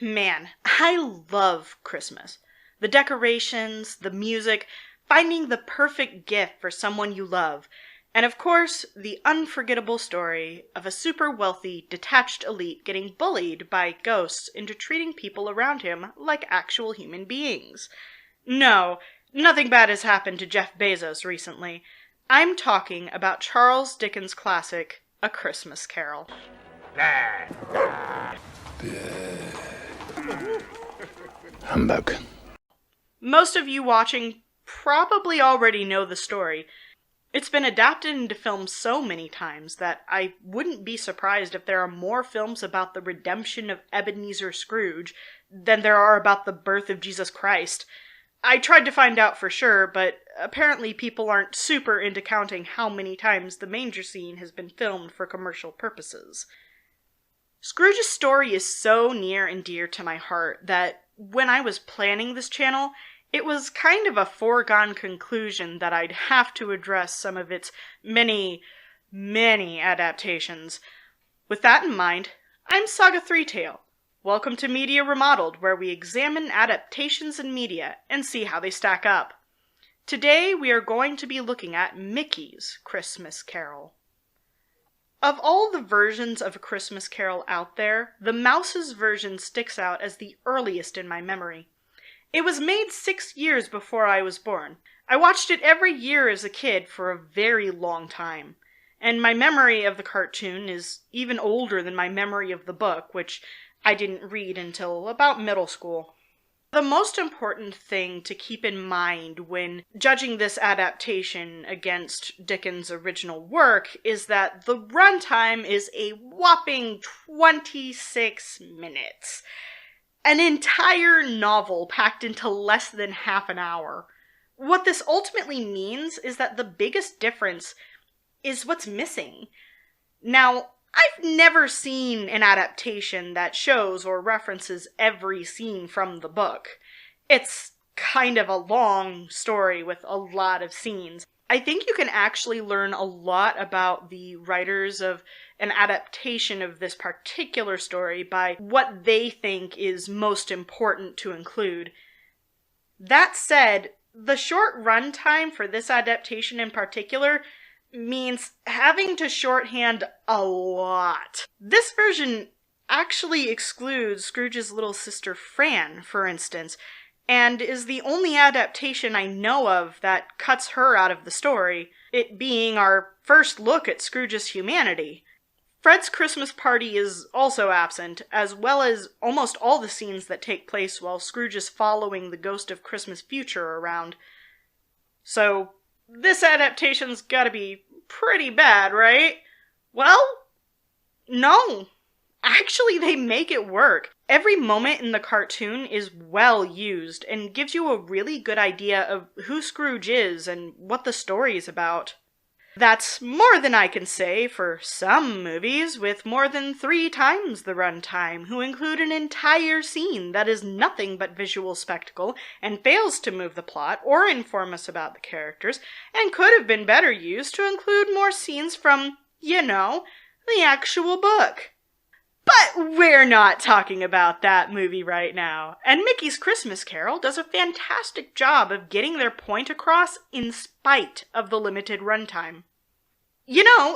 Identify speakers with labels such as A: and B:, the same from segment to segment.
A: Man, I love Christmas. The decorations, the music, finding the perfect gift for someone you love, and of course, the unforgettable story of a super wealthy, detached elite getting bullied by ghosts into treating people around him like actual human beings. No, nothing bad has happened to Jeff Bezos recently. I'm talking about Charles Dickens' classic, A Christmas Carol.
B: Humbug.
A: Most of you watching probably already know the story. It's been adapted into films so many times that I wouldn't be surprised if there are more films about the redemption of Ebenezer Scrooge than there are about the birth of Jesus Christ. I tried to find out for sure, but apparently people aren't super into counting how many times the manger scene has been filmed for commercial purposes. Scrooge's story is so near and dear to my heart that when I was planning this channel, it was kind of a foregone conclusion that I'd have to address some of its many, many adaptations. With that in mind, I'm Saga Threetail. Welcome to Media Remodeled, where we examine adaptations in media and see how they stack up. Today we are going to be looking at Mickey's Christmas Carol. Of all the versions of A Christmas Carol out there, the Mouse's version sticks out as the earliest in my memory. It was made 6 years before I was born. I watched it every year as a kid for a very long time, and my memory of the cartoon is even older than my memory of the book, which I didn't read until about middle school. The most important thing to keep in mind when judging this adaptation against Dickens' original work is that the runtime is a whopping 26 minutes. An entire novel packed into less than half an hour. What this ultimately means is that the biggest difference is what's missing. Now, I've never seen an adaptation that shows or references every scene from the book. It's kind of a long story with a lot of scenes. I think you can actually learn a lot about the writers of an adaptation of this particular story by what they think is most important to include. That said, the short runtime for this adaptation in particular means having to shorthand a lot. This version actually excludes Scrooge's little sister Fran, for instance, and is the only adaptation I know of that cuts her out of the story, it being our first look at Scrooge's humanity. Fred's Christmas party is also absent, as well as almost all the scenes that take place while Scrooge is following the ghost of Christmas future around. So, this adaptation's gotta be pretty bad, right? Well, no. Actually, they make it work. Every moment in the cartoon is well used and gives you a really good idea of who Scrooge is and what the story is about. That's more than I can say for some movies with more than 3 times the runtime, who include an entire scene that is nothing but visual spectacle and fails to move the plot or inform us about the characters, and could have been better used to include more scenes from, the actual book. But we're not talking about that movie right now, and Mickey's Christmas Carol does a fantastic job of getting their point across in spite of the limited runtime.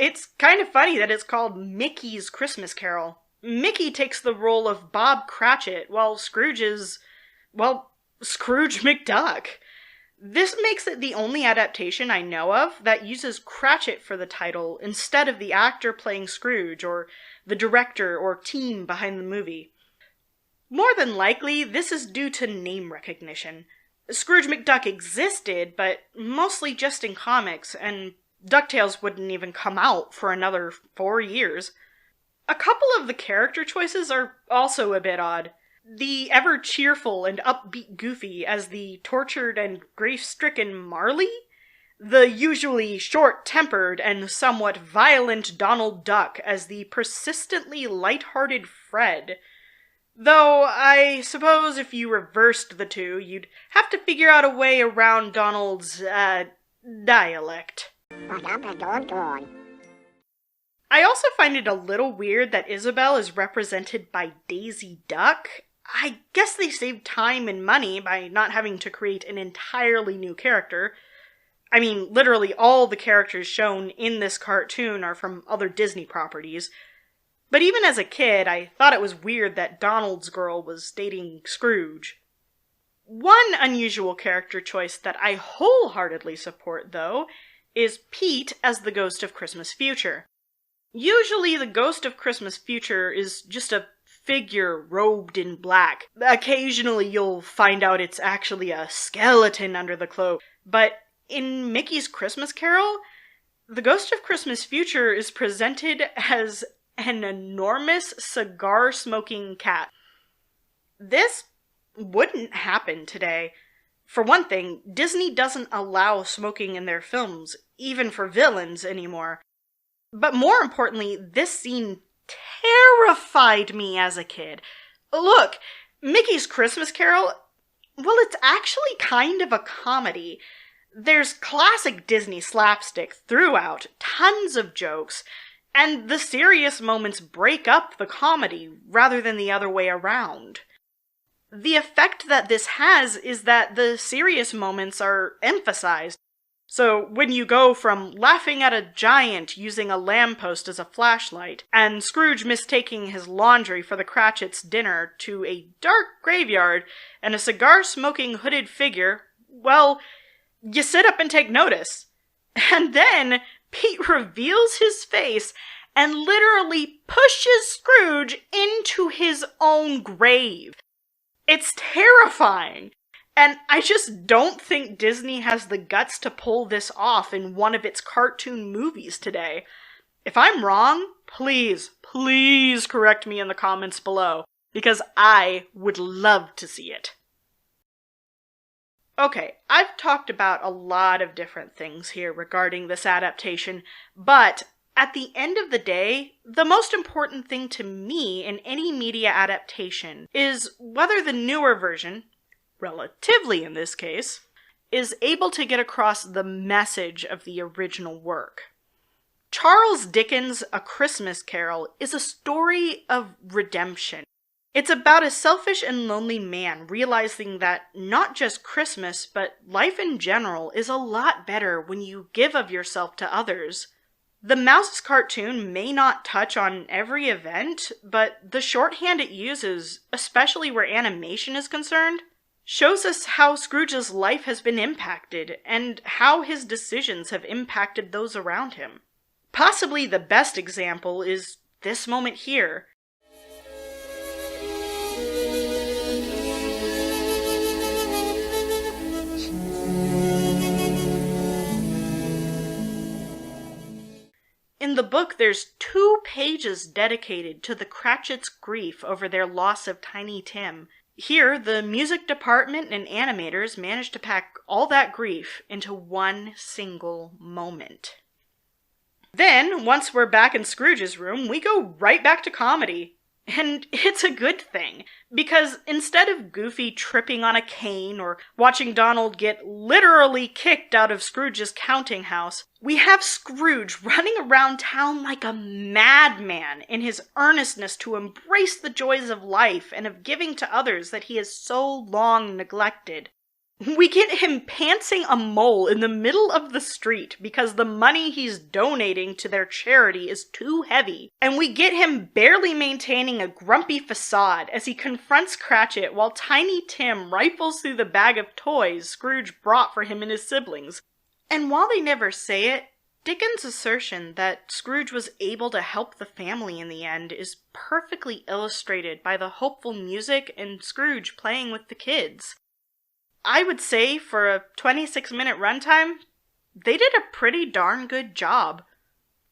A: It's kind of funny that it's called Mickey's Christmas Carol. Mickey takes the role of Bob Cratchit, while Scrooge is, Scrooge McDuck. This makes it the only adaptation I know of that uses Cratchit for the title instead of the actor playing Scrooge or the director or team behind the movie. More than likely, this is due to name recognition. Scrooge McDuck existed, but mostly just in comics, and DuckTales wouldn't even come out for another 4 years. A couple of the character choices are also a bit odd. The ever-cheerful and upbeat Goofy as the tortured and grief-stricken Marley? The usually short-tempered and somewhat violent Donald Duck as the persistently light-hearted Fred? Though, I suppose if you reversed the two, you'd have to figure out a way around Donald's, dialect. I also find it a little weird that Isabel is represented by Daisy Duck. I guess they saved time and money by not having to create an entirely new character. I mean, literally all the characters shown in this cartoon are from other Disney properties. But even as a kid, I thought it was weird that Donald's girl was dating Scrooge. One unusual character choice that I wholeheartedly support, though, is Pete as the Ghost of Christmas Future. Usually the Ghost of Christmas Future is just a figure robed in black. Occasionally you'll find out it's actually a skeleton under the cloak. But in Mickey's Christmas Carol, the Ghost of Christmas Future is presented as an enormous cigar-smoking cat. This wouldn't happen today. For one thing, Disney doesn't allow smoking in their films, even for villains, anymore. But more importantly, this scene terrified me as a kid. Look, Mickey's Christmas Carol, well, it's actually kind of a comedy. There's classic Disney slapstick throughout, tons of jokes, and the serious moments break up the comedy rather than the other way around. The effect that this has is that the serious moments are emphasized. So when you go from laughing at a giant using a lamppost as a flashlight, and Scrooge mistaking his laundry for the Cratchits' dinner, to a dark graveyard and a cigar-smoking hooded figure, well, you sit up and take notice. And then Pete reveals his face and literally pushes Scrooge into his own grave. It's terrifying. And I just don't think Disney has the guts to pull this off in one of its cartoon movies today. If I'm wrong, please correct me in the comments below, because I would love to see it. Okay, I've talked about a lot of different things here regarding this adaptation, but at the end of the day, the most important thing to me in any media adaptation is whether the newer version, relatively in this case, is able to get across the message of the original work. Charles Dickens' A Christmas Carol is a story of redemption. It's about a selfish and lonely man realizing that not just Christmas, but life in general is a lot better when you give of yourself to others. The Mouse's cartoon may not touch on every event, but the shorthand it uses, especially where animation is concerned, shows us how Scrooge's life has been impacted and how his decisions have impacted those around him. Possibly the best example is this moment here. In the book, there's 2 pages dedicated to the Cratchits' grief over their loss of Tiny Tim. Here, the music department and animators managed to pack all that grief into one single moment. Then, once we're back in Scrooge's room, we go right back to comedy. And it's a good thing, because instead of Goofy tripping on a cane or watching Donald get literally kicked out of Scrooge's counting house, we have Scrooge running around town like a madman in his earnestness to embrace the joys of life and of giving to others that he has so long neglected. We get him pantsing a mole in the middle of the street because the money he's donating to their charity is too heavy, and we get him barely maintaining a grumpy facade as he confronts Cratchit while Tiny Tim rifles through the bag of toys Scrooge brought for him and his siblings. And while they never say it, Dickens' assertion that Scrooge was able to help the family in the end is perfectly illustrated by the hopeful music and Scrooge playing with the kids. I would say for a 26-minute runtime, they did a pretty darn good job.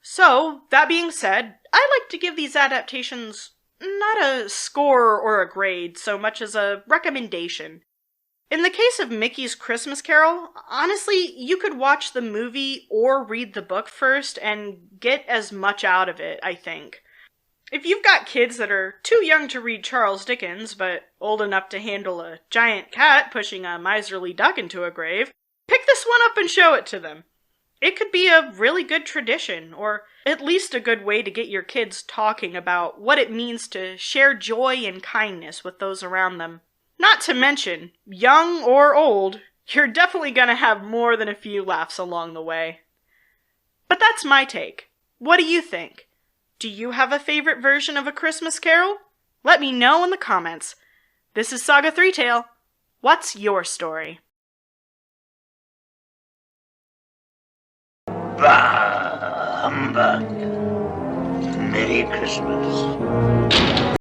A: So, that being said, I like to give these adaptations not a score or a grade so much as a recommendation. In the case of Mickey's Christmas Carol, honestly, you could watch the movie or read the book first and get as much out of it, I think. If you've got kids that are too young to read Charles Dickens, but old enough to handle a giant cat pushing a miserly duck into a grave, pick this one up and show it to them. It could be a really good tradition, or at least a good way to get your kids talking about what it means to share joy and kindness with those around them. Not to mention, young or old, you're definitely gonna have more than a few laughs along the way. But that's my take. What do you think? Do you have a favorite version of A Christmas Carol? Let me know in the comments. This is Saga 3-Tail. What's your story?
C: Bah, humbug. Merry Christmas.